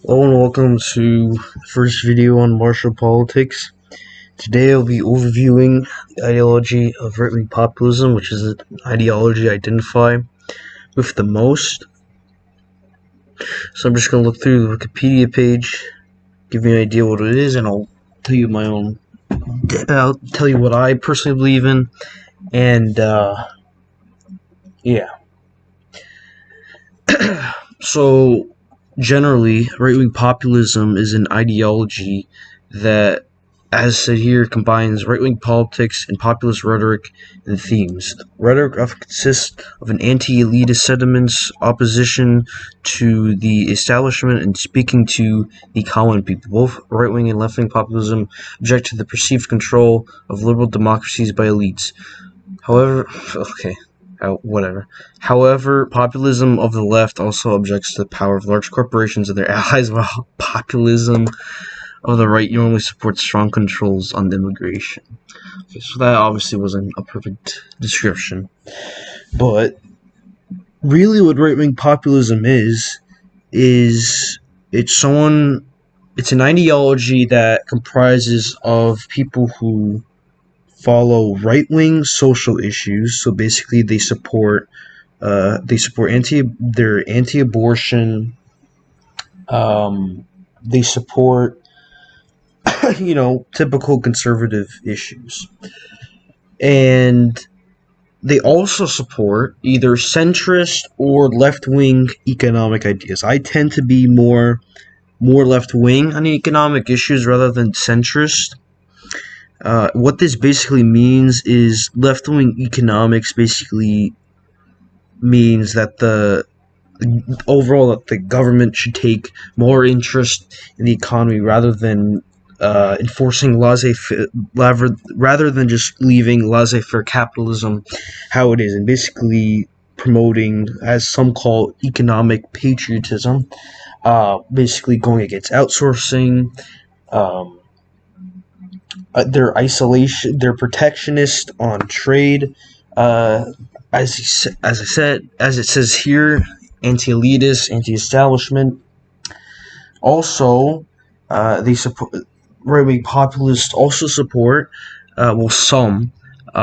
Hello and welcome to the first video on Marshal politics. Today I'll be overviewing the ideology of right-wing populism, which is an ideology I identify with the most. So I'm just going to look through the Wikipedia page, give you an idea what it is, and I'll tell you what I personally believe in, and yeah. So generally, right-wing populism is an ideology that, as said here, combines right-wing politics and populist rhetoric and themes. Rhetoric often consists of an anti-elitist sentiments, opposition to the establishment, and speaking to the common people. Both right-wing and left-wing populism object to the perceived control of liberal democracies by elites. However, whatever. However, populism of the left also objects to the power of large corporations and their allies, while populism of the right normally supports strong controls on immigration. Okay, so that obviously wasn't a perfect description. But really what right-wing populism is it's an ideology that comprises of people who follow right-wing social issues. So basically, they're anti-abortion. They support typical conservative issues, and they also support either centrist or left-wing economic ideas. I tend to be more left-wing on economic issues rather than centrist. What this basically means is left-wing economics basically means that the government should take more interest in the economy rather than enforcing rather than just leaving laissez-faire capitalism how it is, and basically promoting, as some call, economic patriotism, basically going against outsourcing. They're protectionist on trade, as it says here, anti-elitist, anti-establishment. Also, they support right-wing populists. Also support, some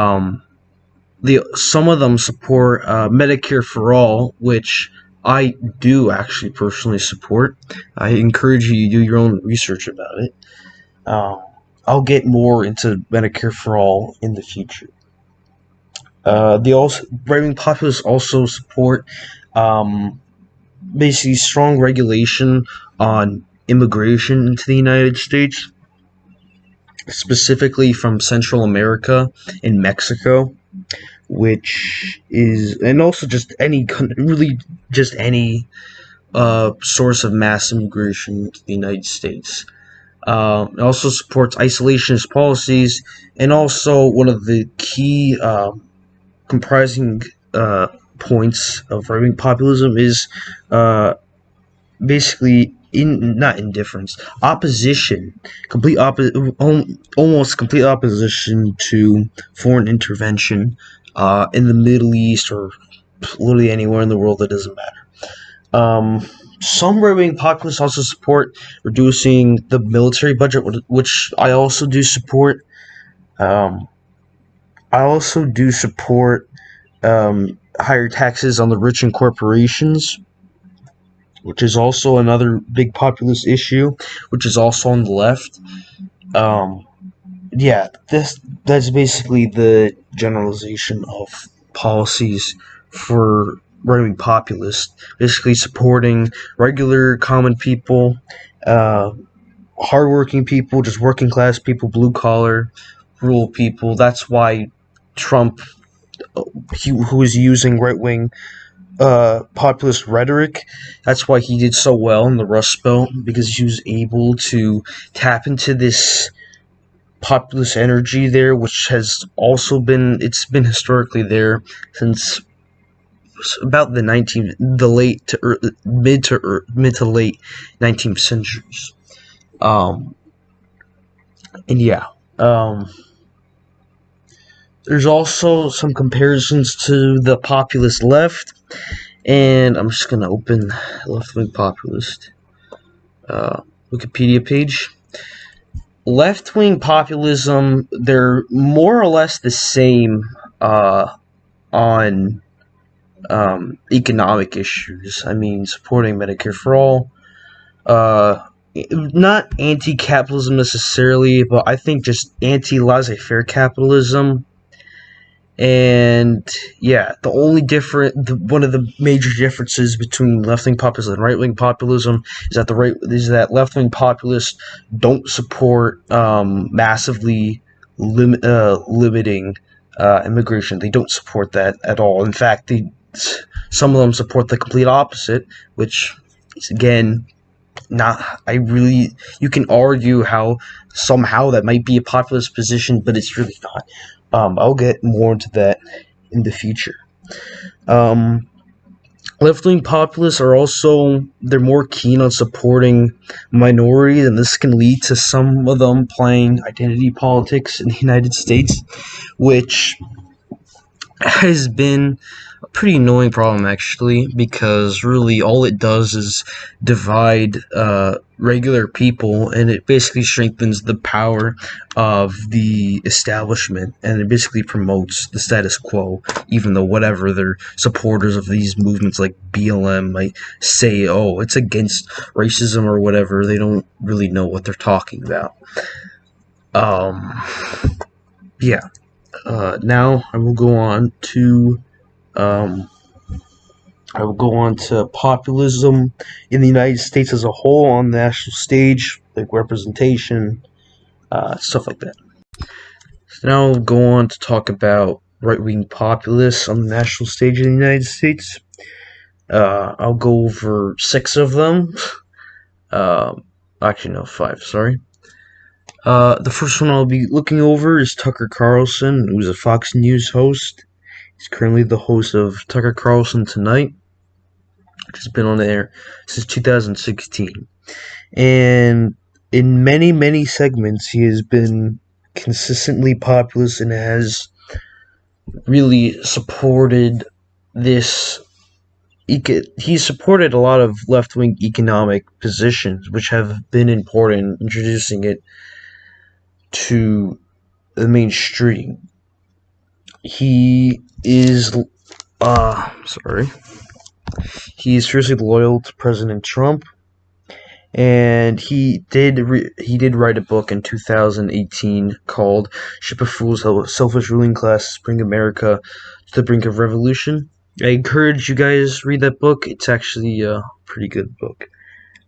of them support Medicare for all, which I do actually personally support. I encourage you to do your own research about it. I'll get more into Medicare for all in the future. Right-wing populists also support basically strong regulation on immigration into the United States, specifically from Central America and Mexico, and also just any source of mass immigration to the United States. It also supports isolationist policies, and also one of the key comprising points of right-wing populism is basically not indifference, opposition, almost complete opposition to foreign intervention in the Middle East or literally anywhere in the world. That doesn't matter. Some right-wing populists also support reducing the military budget, which I also do support. Higher taxes on the rich and corporations, which is also another big populist issue, which is also on the left. That's basically the generalization of policies for right-wing populists, basically supporting regular common people, hardworking people, just working class people, blue collar, rural people. That's why Trump, who is using right-wing populist rhetoric, that's why he did so well in the Rust Belt, because he was able to tap into this populist energy there, which has also been historically there since about mid to late 19th centuries. There's also some comparisons to the populist left, and I'm just gonna open left-wing populist. Wikipedia page. Left-wing populism, they're more or less the same on economic issues. I mean, supporting Medicare for all. Not anti-capitalism necessarily, but I think just anti-laissez-faire capitalism. And yeah, one of the major differences between left-wing populism and right-wing populism is that left-wing populists don't support massively limiting immigration. They don't support that at all. In fact, some of them support the complete opposite, which is again not. You can argue how somehow that might be a populist position, but it's really not. I'll get more into that in the future. Um, Left-wing populists are they're more keen on supporting minorities, and this can lead to some of them playing identity politics in the United States, which has been a pretty annoying problem actually, because really all it does is divide regular people, and it basically strengthens the power of the establishment, and it basically promotes the status quo, even though whatever their supporters of these movements like BLM might say, oh, it's against racism or whatever. They don't really know what they're talking about. um yeah. Now um, I will go on to populism in the United States as a whole on the national stage, like representation, stuff like that. So now I'll go on to talk about right-wing populists on the national stage in the United States. I'll go over 6 of them. Uh, Actually, no, 5. Sorry. The first one I'll be looking over is Tucker Carlson, who's a Fox News host. He's currently the host of Tucker Carlson Tonight, which has been on the air since 2016. And in many, many segments, he has been consistently populist and has really supported this. He's supported a lot of left-wing economic positions, which have been important, introducing it to the mainstream. He is, he's fiercely loyal to President Trump, and he did write a book in 2018 called "Ship of Fools: How a Selfish Ruling Class Bring America to the Brink of Revolution." I encourage you guys read that book. It's actually a pretty good book.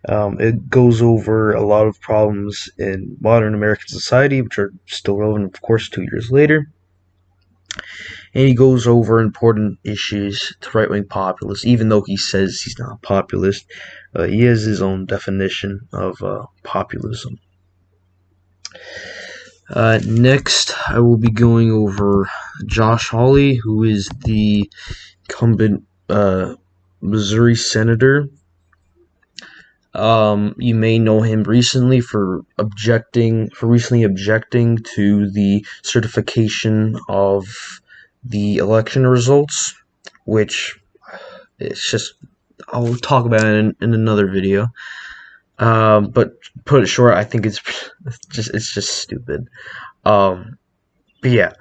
It goes over a lot of problems in modern American society, which are still relevant, of course, 2 years later. And he goes over important issues to right-wing populists, even though he says he's not a populist. He has his own definition of populism. Next, I will be going over Josh Hawley, who is the incumbent Missouri senator. You may know him recently for recently objecting to the certification of the election results, which it's just, I'll talk about it in another video. But put it short, I think it's just stupid. But yeah,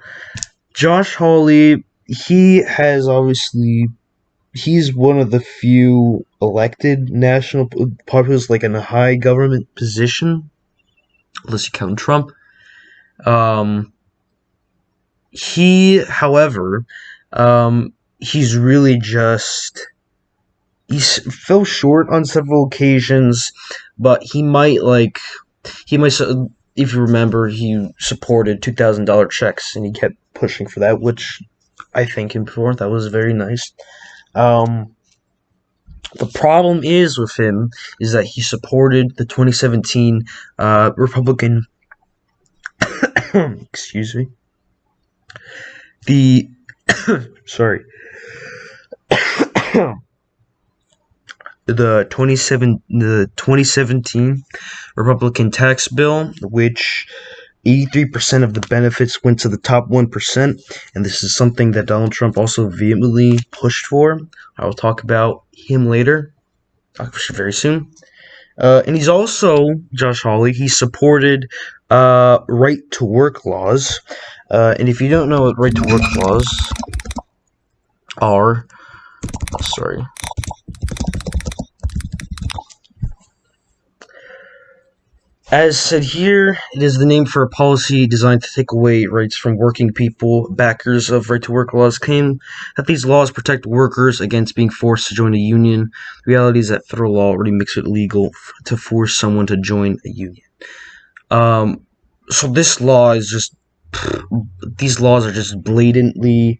Josh Hawley, he's one of the few elected national populists, like in a high government position, unless you count Trump. However, he's really he's fell short on several occasions, but he might, if you remember, he supported $2,000 checks, and he kept pushing for that, which I thank him for. That was very nice. The problem with him is that he supported the 2017 Republican. Excuse me. The sorry. The 2017 Republican tax bill, which 83% of the benefits went to the top 1%, and this is something that Donald Trump also vehemently pushed for. I will talk about him later, very soon. And he's also, Josh Hawley, he supported right to work laws. And if you don't know what right to work laws are, sorry. As said here, it is the name for a policy designed to take away rights from working people. Backers of right to work laws claim that these laws protect workers against being forced to join a union. The reality is that federal law already makes it illegal to force someone to join a union. So this law is just, these laws are just blatantly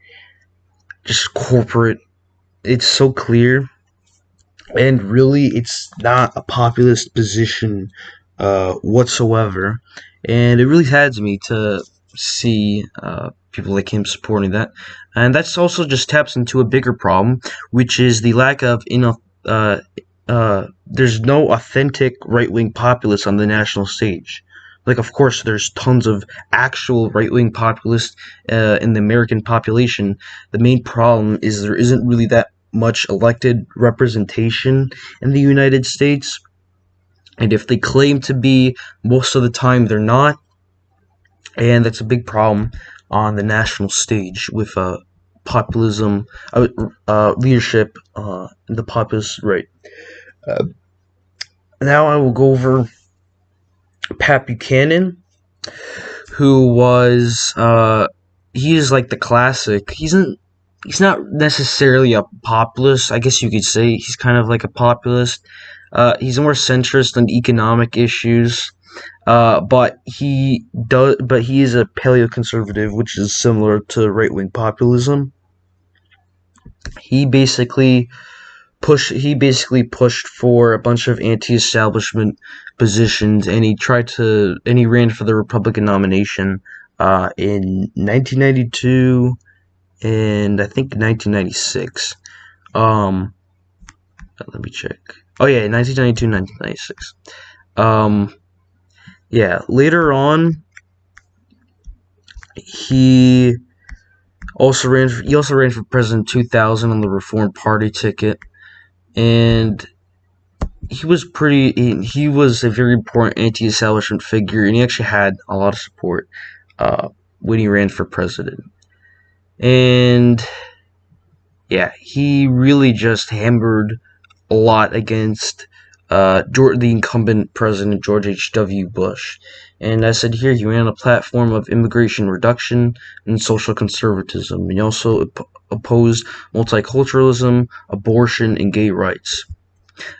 just corporate. It's so clear, and really, it's not a populist position whatsoever. And it really saddens me to see people like him supporting that. And that's also just taps into a bigger problem, which is the lack of there's no authentic right wing populists on the national stage. Like, of course, there's tons of actual right wing populists in the American population. The main problem is there isn't really that much elected representation in the United States. And if they claim to be, most of the time they're not. And that's a big problem on the national stage with populism, leadership, the populist right. Now I will go over Pat Buchanan, who was he is like the classic. He's not necessarily a populist. I guess you could say he's kind of like a populist. He's more centrist on economic issues. But he does. But he is a paleoconservative, which is similar to right wing populism. He basically pushed for a bunch of anti-establishment positions, and he ran for the Republican nomination in 1992 and I think 1996. Let me check. Oh yeah, 1992, 1996. Yeah. Later on, he he also ran for president in 2000 on the Reform Party ticket, and he was a very important anti-establishment figure, and he actually had a lot of support when he ran for president. And yeah, he really just hammered a lot against the incumbent president George H.W. Bush. And as I said here, he ran a platform of immigration reduction and social conservatism. And he also opposed multiculturalism, abortion, and gay rights.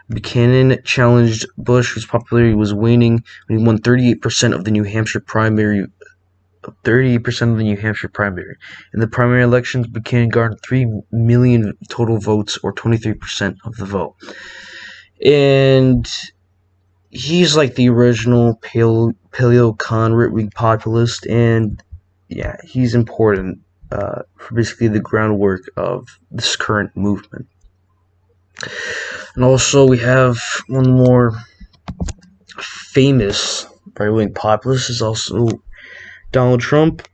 Buchanan challenged Bush, whose popularity was waning, when he won 38% of the New Hampshire primary. 38% of the New Hampshire primary. In the primary elections, Buchanan garnered 3 million total votes, or 23% of the vote. And he's like the original paleo-con right-wing populist, and yeah, he's important for basically the groundwork of this current movement. And also, we have one more famous right-wing populist is also Donald Trump.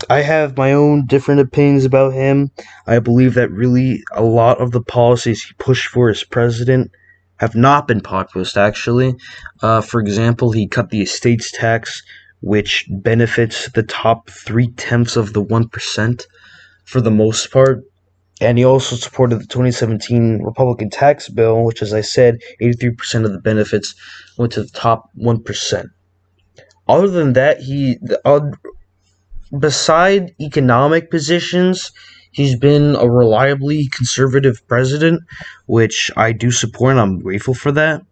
I have my own different opinions about him. I believe that really a lot of the policies he pushed for as president have not been populist, actually. For example, he cut the estates tax, which benefits the top 3/10 of the 1% for the most part. And he also supported the 2017 Republican tax bill, which, as I said, 83% of the benefits went to the top 1%. Other than that, beside economic positions, he's been a reliably conservative president, which I do support, and I'm grateful for that.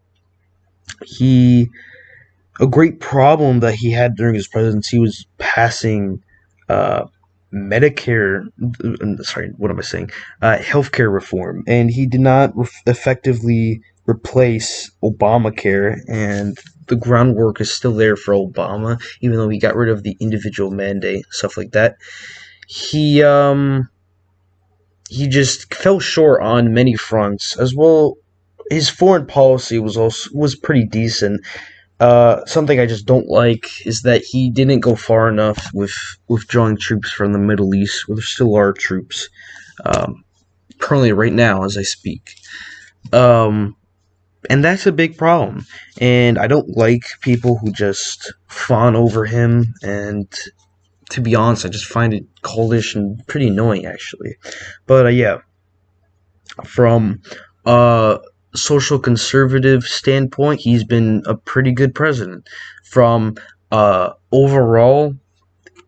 A great problem that he had during his presidency was passing Medicare, sorry, what am I saying? Healthcare reform, and he did not effectively replace Obamacare, and the groundwork is still there for Obama, even though he got rid of the individual mandate, stuff like that. He just fell short on many fronts as well. His foreign policy was pretty decent. Something I just don't like is that he didn't go far enough with withdrawing troops from the Middle East, where there still are troops currently right now as I speak. And that's a big problem. And I don't like people who just fawn over him. And to be honest, I just find it coldish and pretty annoying, actually. But yeah, from a social conservative standpoint, he's been a pretty good president. From overall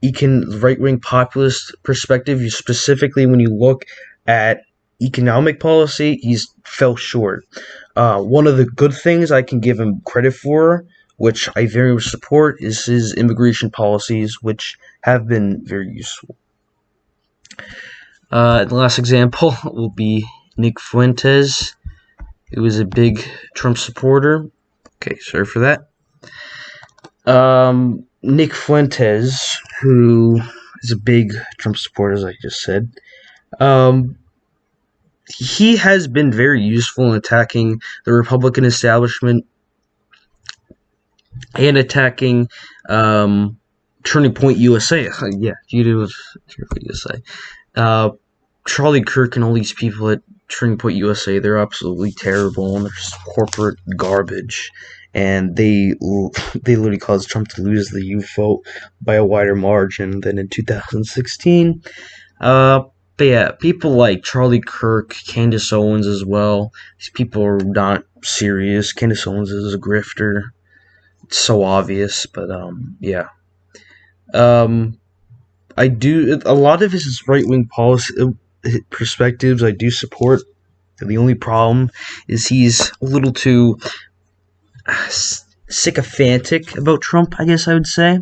right wing populist perspective, you specifically when you look at economic policy, he's fell short. One of the good things I can give him credit for, which I very much support, is his immigration policies, which have been very useful. The last example will be Nick Fuentes, who was a big Trump supporter. Okay, sorry for that. Nick Fuentes, who is a big Trump supporter, as I just said, he has been very useful in attacking the Republican establishment and attacking Turning Point USA. Yeah, you do with Turning Point USA. Charlie Kirk and all these people at Turning Point USA, they're absolutely terrible, and they're just corporate garbage. And they literally caused Trump to lose the youth vote by a wider margin than in 2016. But yeah, people like Charlie Kirk, Candace Owens as well. These people are not serious. Candace Owens is a grifter. It's so obvious, but yeah. I do a lot of his right wing policy perspectives. I do support. The only problem is he's a little too sycophantic about Trump, I guess I would say.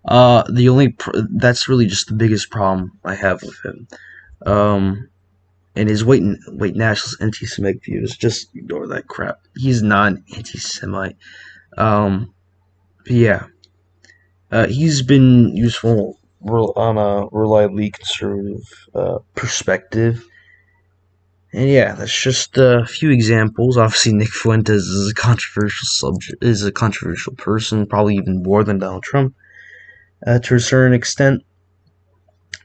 That's really just the biggest problem I have with him. And his white nationalist anti-Semitic views, just ignore that crap. He's not an anti-Semite. Yeah, he's been useful on a reliably conservative perspective. And yeah, that's just a few examples. Obviously, Nick Fuentes is a controversial subject, is a controversial person, probably even more than Donald Trump, to a certain extent.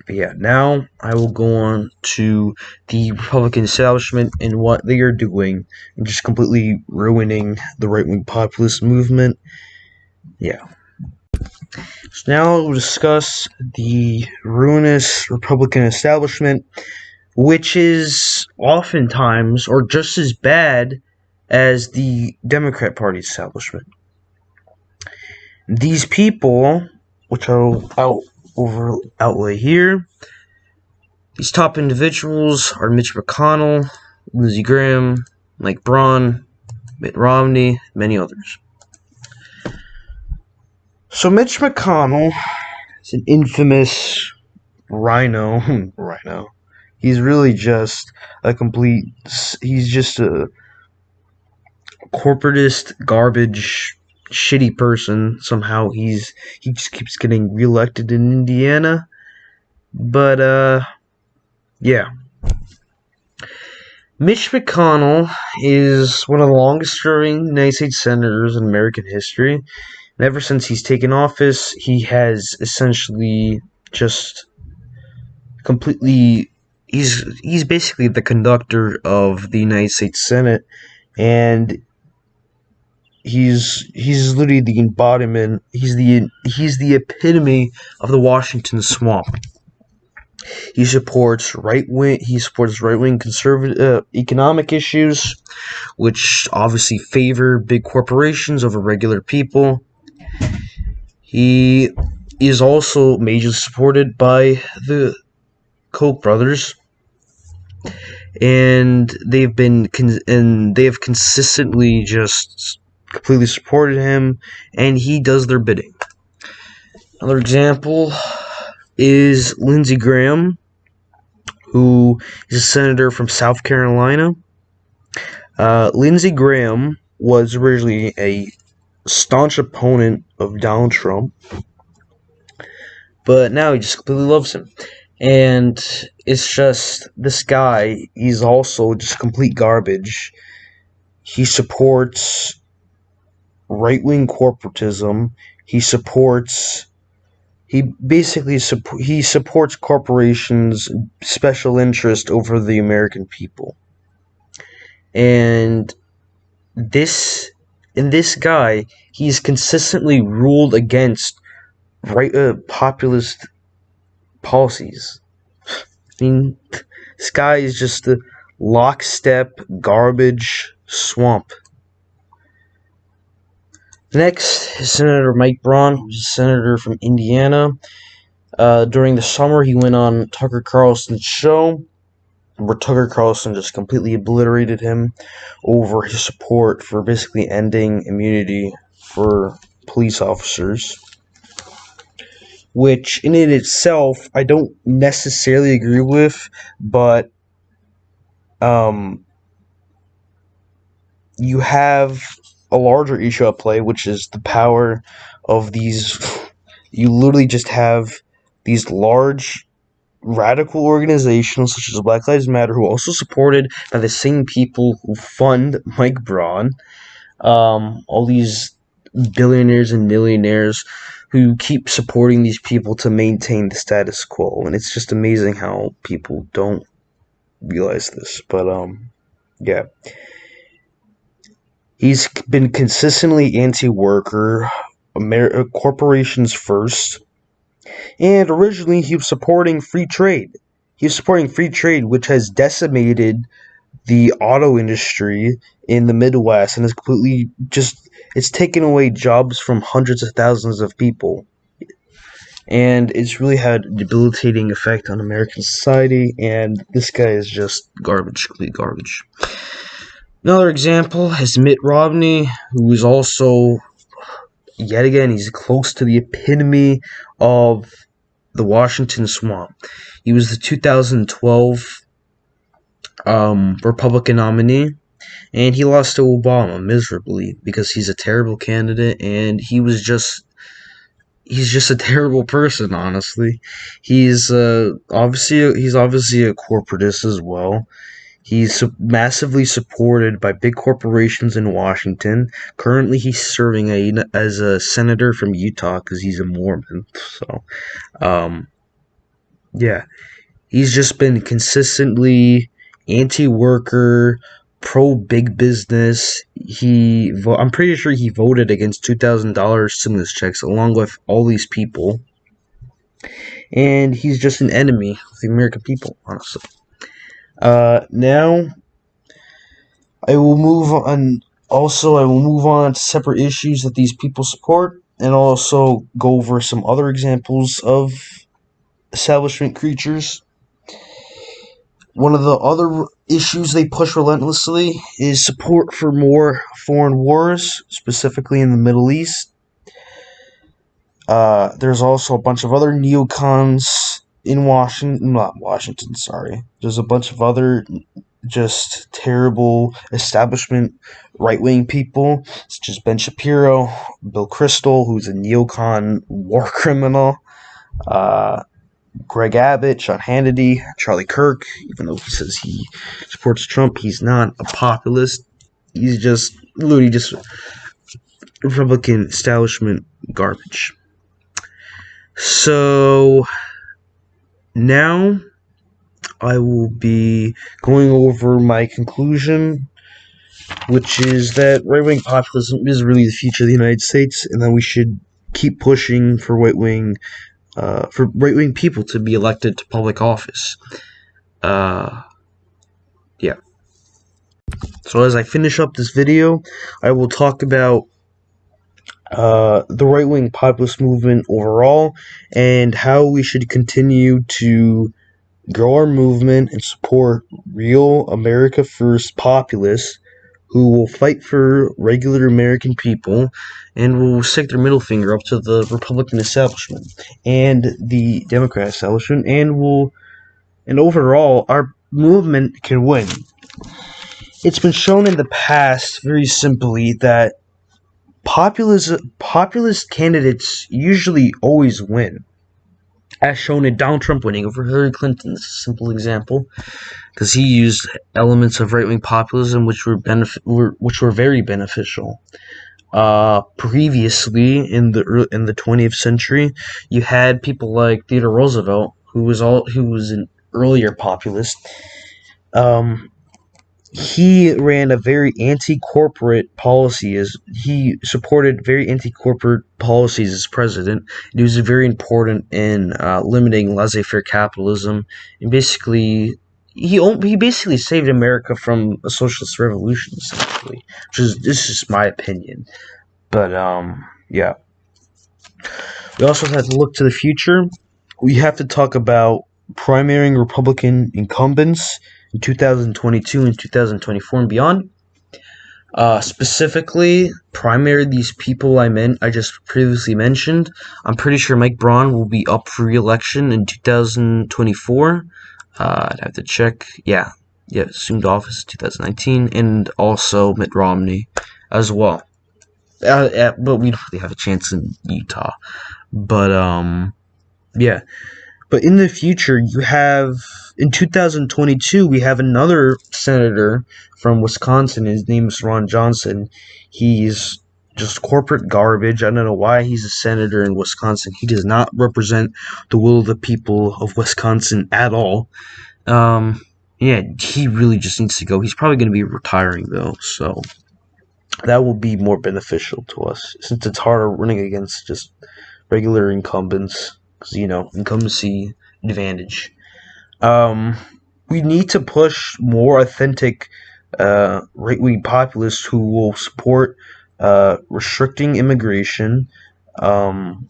But yeah, now I will go on to the Republican establishment and what they are doing, and just completely ruining the right-wing populist movement. Yeah. So now we'll discuss the ruinous Republican establishment, which is oftentimes or just as bad as the Democrat Party establishment. These people, which I'll outlay here, these top individuals are Mitch McConnell, Lindsey Graham, Mike Braun, Mitt Romney, many others. So Mitch McConnell is an infamous rhino. He's really just he's just a corporatist, garbage, shitty person. Somehow he just keeps getting reelected in Indiana. But, yeah. Mitch McConnell is one of the longest-serving United States senators in American history. And ever since he's taken office, he has essentially just completely... He's basically the conductor of the United States Senate, and he's literally the embodiment. He's the epitome of the Washington swamp. He supports right wing conservative economic issues, which obviously favor big corporations over regular people. He is also majorly supported by the Koch brothers, and they have consistently just completely supported him, and he does their bidding. Another example is Lindsey Graham, who is a senator from South Carolina. Lindsey Graham was originally a staunch opponent of Donald Trump, but now he just completely loves him. And it's just, this guy, he's also just complete garbage. He supports right-wing corporatism. He supports corporations' special interest over the American people. And this this guy, he's consistently ruled against populist policies. I mean, this guy is just a lockstep garbage swamp. Next is Senator Mike Braun, who's a senator from Indiana. During the summer, he went on Tucker Carlson's show, where Tucker Carlson just completely obliterated him over his support for basically ending immunity for police officers, which in it itself I don't necessarily agree with, but you have a larger issue at play, which is the power of these. You literally just have these large radical organizations such as Black Lives Matter, who are also supported by the same people who fund Mike Braun. All these billionaires and millionaires who keep supporting these people to maintain the status quo, and it's just amazing how people don't realize this. But yeah, he's been consistently anti-worker, corporations first, and originally he was supporting free trade. He was supporting free trade, which has decimated the auto industry in the Midwest and has completely just it's taken away jobs from hundreds of thousands of people. And it's really had a debilitating effect on American society, and this guy is just garbage, complete garbage. Another example is Mitt Romney, who is also, yet again, he's close to the epitome of the Washington swamp. He was the 2012 Republican nominee, and he lost to Obama miserably because he's a terrible candidate, and he's just a terrible person. Honestly, he's obviously a corporatist as well. He's massively supported by big corporations in Washington. Currently, he's serving as a senator from Utah because he's a Mormon. So, yeah, he's just been consistently anti-worker, pro-big business. I'm pretty sure he voted against $2,000 stimulus checks along with all these people. And he's just an enemy of the American people, honestly. Now, I will move on. Also, I will move on to separate issues that these people support, and also go over some other examples of establishment creatures. One of the other issues they push relentlessly is support for more foreign wars, specifically in the Middle East. There's also a bunch of other neocons in Washington, sorry. There's a bunch of other just terrible establishment right-wing people, such as Ben Shapiro, Bill Kristol, who's a neocon war criminal, Greg Abbott, Sean Hannity, Charlie Kirk. Even though he says he supports Trump, he's not a populist. He's just literally just Republican establishment garbage. So now I will be going over my conclusion, which is that right-wing populism is really the future of the United States, and that we should keep pushing for right-wing people to be elected to public office. Yeah. So as I finish up this video, I will talk about the right-wing populist movement overall, and how we should continue to grow our movement and support real America First populists who will fight for regular American people and will stick their middle finger up to the Republican establishment and the Democrat establishment, and overall our movement can win. It's been shown in the past very simply that populist candidates usually always win, as shown in Donald Trump winning over Hillary Clinton. This is a simple example, because he used elements of right-wing populism which were very beneficial. Previously, in the 20th century, you had people like Theodore Roosevelt, who was an earlier populist. he ran a very anti-corporate policy. As he supported very anti-corporate policies as president. He was very important in limiting laissez-faire capitalism, and basically he basically saved America from a socialist revolution, essentially. Which is this is my opinion, but yeah. We also have to look to the future. We have to talk about primarying Republican incumbents in 2022 and 2024 and beyond. Specifically, primary these people I just previously mentioned. I'm pretty sure Mike Braun will be up for re-election in 2024. I'd have to check. Yeah, assumed office 2019, and also Mitt Romney as well. But we don't really have a chance in Utah. But yeah. But in the future, you have in 2022 we have another senator from Wisconsin. His name is Ron Johnson. He's just corporate garbage. I don't know why he's a senator in Wisconsin. He does not represent the will of the people of Wisconsin at all. Yeah, he really just needs to go. He's probably going to be retiring though, so that will be more beneficial to us since it's harder running against just regular incumbents because incumbency advantage. Um, we need to push more authentic right-wing populists who will support restricting immigration, um,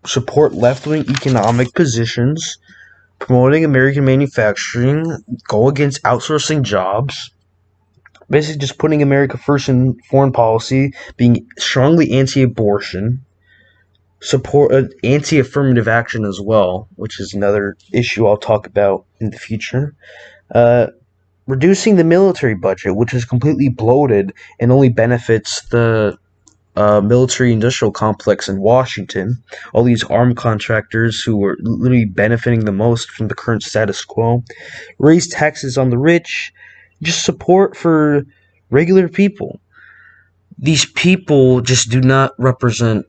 support left-wing economic positions, promoting American manufacturing, go against outsourcing jobs, basically just putting America first in foreign policy, being strongly anti-abortion, support anti-affirmative action as well, which is another issue I'll talk about in the future. Uh, Reducing the military budget, which is completely bloated and only benefits the military-industrial complex in Washington. All these armed contractors who are literally benefiting the most from the current status quo. Raise taxes on the rich. Just support for regular people. These people just do not represent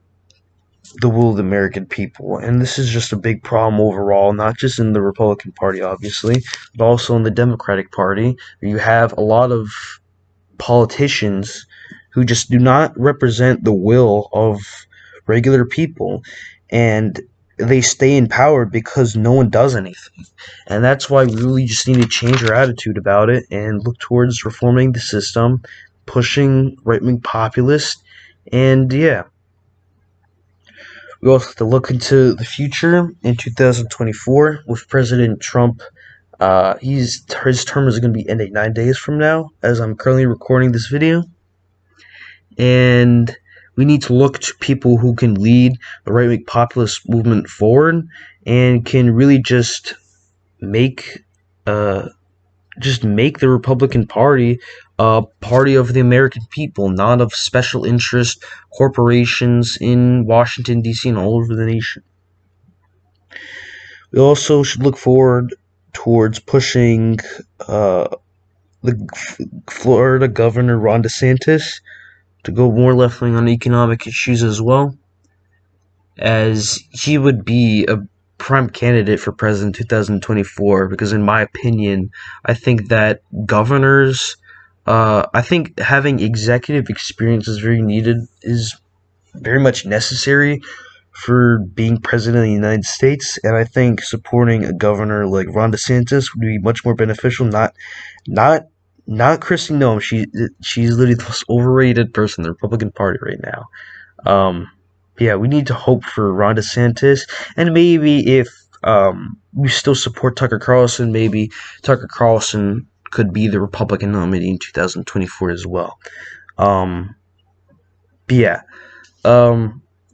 the will of the American people. And this is just a big problem overall, not just in the Republican Party, obviously, but also in the Democratic Party. You have a lot of politicians who just do not represent the will of regular people. And they stay in power because no one does anything. And that's why we really just need to change our attitude about it and look towards reforming the system, pushing right-wing populists, and yeah. We also have to look into the future in 2024 with President Trump. His term is going to be ending 9 days from now, as I'm currently recording this video. And we need to look to people who can lead the right-wing populist movement forward and can really just make the Republican Party a party of the American people, not of special interest corporations in Washington, D.C. and all over the nation. We also should look forward towards pushing the Florida Governor Ron DeSantis to go more left-wing on economic issues as well, as he would be a prime candidate for president 2024, because in my opinion, I think that governors, I think having executive experience is very much necessary for being president of the United States, and I think supporting a governor like Ron DeSantis would be much more beneficial. Not Kristi Noem. She's literally the most overrated person in the Republican Party right now. Yeah, we need to hope for Ron DeSantis, and maybe if we still support Tucker Carlson, maybe Tucker Carlson could be the Republican nominee in 2024 as well. Yeah.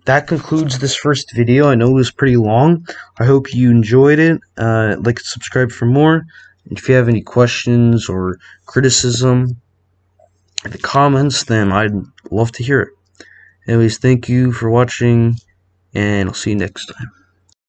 That concludes this first video. I know it was pretty long. I hope you enjoyed it. Like and subscribe for more. And if you have any questions or criticism in the comments, then I'd love to hear it. Anyways, thank you for watching, and I'll see you next time.